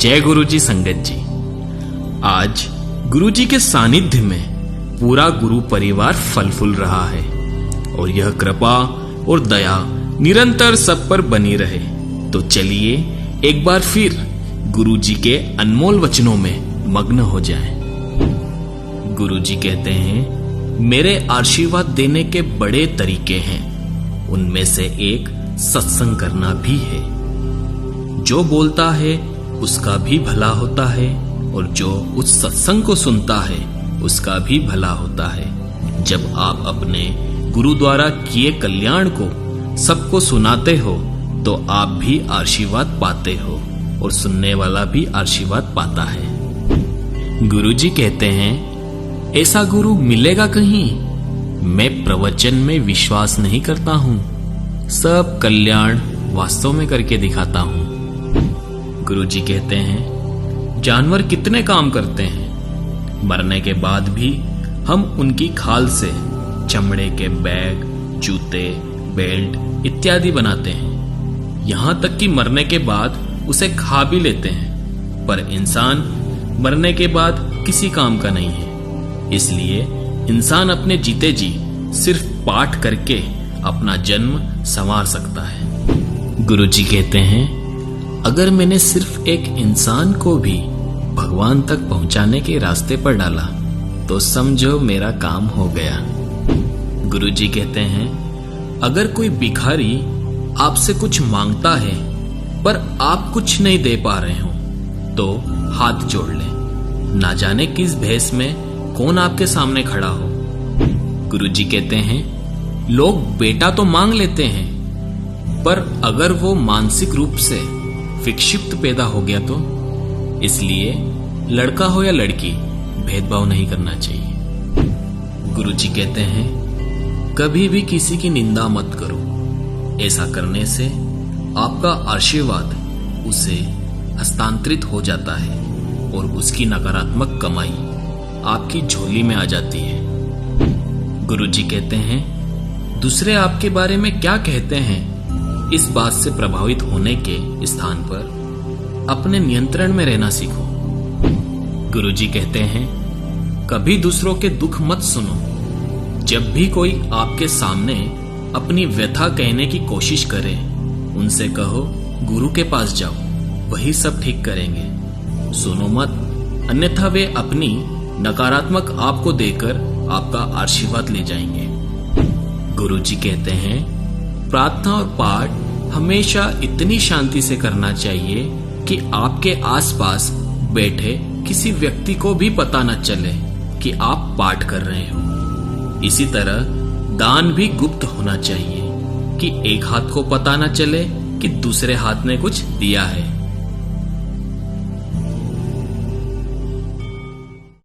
जय गुरु जी संगत जी। आज गुरु जी के सानिध्य में पूरा गुरु परिवार फल फूल रहा है और यह कृपा और दया निरंतर सब पर बनी रहे। तो चलिए एक बार फिर गुरु जी के अनमोल वचनों में मग्न हो जाएं। गुरु जी कहते हैं, मेरे आशीर्वाद देने के बड़े तरीके हैं, उनमें से एक सत्संग करना भी है। जो बोलता है उसका भी भला होता है और जो उस सत्संग को सुनता है उसका भी भला होता है। जब आप अपने गुरु द्वारा किए कल्याण को सबको सुनाते हो तो आप भी आशीर्वाद पाते हो और सुनने वाला भी आशीर्वाद पाता है। गुरु जी कहते हैं, ऐसा गुरु मिलेगा कहीं? मैं प्रवचन में विश्वास नहीं करता हूं, सब कल्याण वास्तव में करके दिखाता हूं। गुरु जी कहते हैं, जानवर कितने काम करते हैं, मरने के बाद भी हम उनकी खाल से चमड़े के बैग, जूते, बेल्ट इत्यादि बनाते हैं। यहां तक कि मरने के बाद उसे खा भी लेते हैं। पर इंसान मरने के बाद किसी काम का नहीं है। इसलिए इंसान अपने जीते जी सिर्फ पाठ करके अपना जन्म संवार सकता है। गुरु जी कहते हैं, अगर मैंने सिर्फ एक इंसान को भी भगवान तक पहुंचाने के रास्ते पर डाला तो समझो मेरा काम हो गया। गुरु जी कहते हैं, अगर कोई भिखारी आपसे कुछ मांगता है पर आप कुछ नहीं दे पा रहे हो तो हाथ जोड़ लें। ना जाने किस भेष में कौन आपके सामने खड़ा हो। गुरु जी कहते हैं, लोग बेटा तो मांग लेते हैं पर अगर वो मानसिक रूप से विक्षिप्त पैदा हो गया तो, इसलिए लड़का हो या लड़की भेदभाव नहीं करना चाहिए। गुरु जी कहते हैं, कभी भी किसी की निंदा मत करो। ऐसा करने से आपका आशीर्वाद उसे हस्तांतरित हो जाता है और उसकी नकारात्मक कमाई आपकी झोली में आ जाती है। गुरु जी कहते हैं, दूसरे आपके बारे में क्या कहते हैं इस बात से प्रभावित होने के स्थान पर अपने नियंत्रण में रहना सीखो। गुरु जी कहते हैं, कभी दूसरों के दुख मत सुनो। जब भी कोई आपके सामने अपनी व्यथा कहने की कोशिश करे, उनसे कहो गुरु के पास जाओ, वही सब ठीक करेंगे। सुनो मत, अन्यथा वे अपनी नकारात्मक आपको देकर आपका आशीर्वाद ले जाएंगे। गुरु जी कहते हैं, प्रार्थना और पाठ हमेशा इतनी शांति से करना चाहिए कि आपके आसपास बैठे किसी व्यक्ति को भी पता न चले कि आप पाठ कर रहे हो। इसी तरह दान भी गुप्त होना चाहिए कि एक हाथ को पता न चले कि दूसरे हाथ ने कुछ दिया है।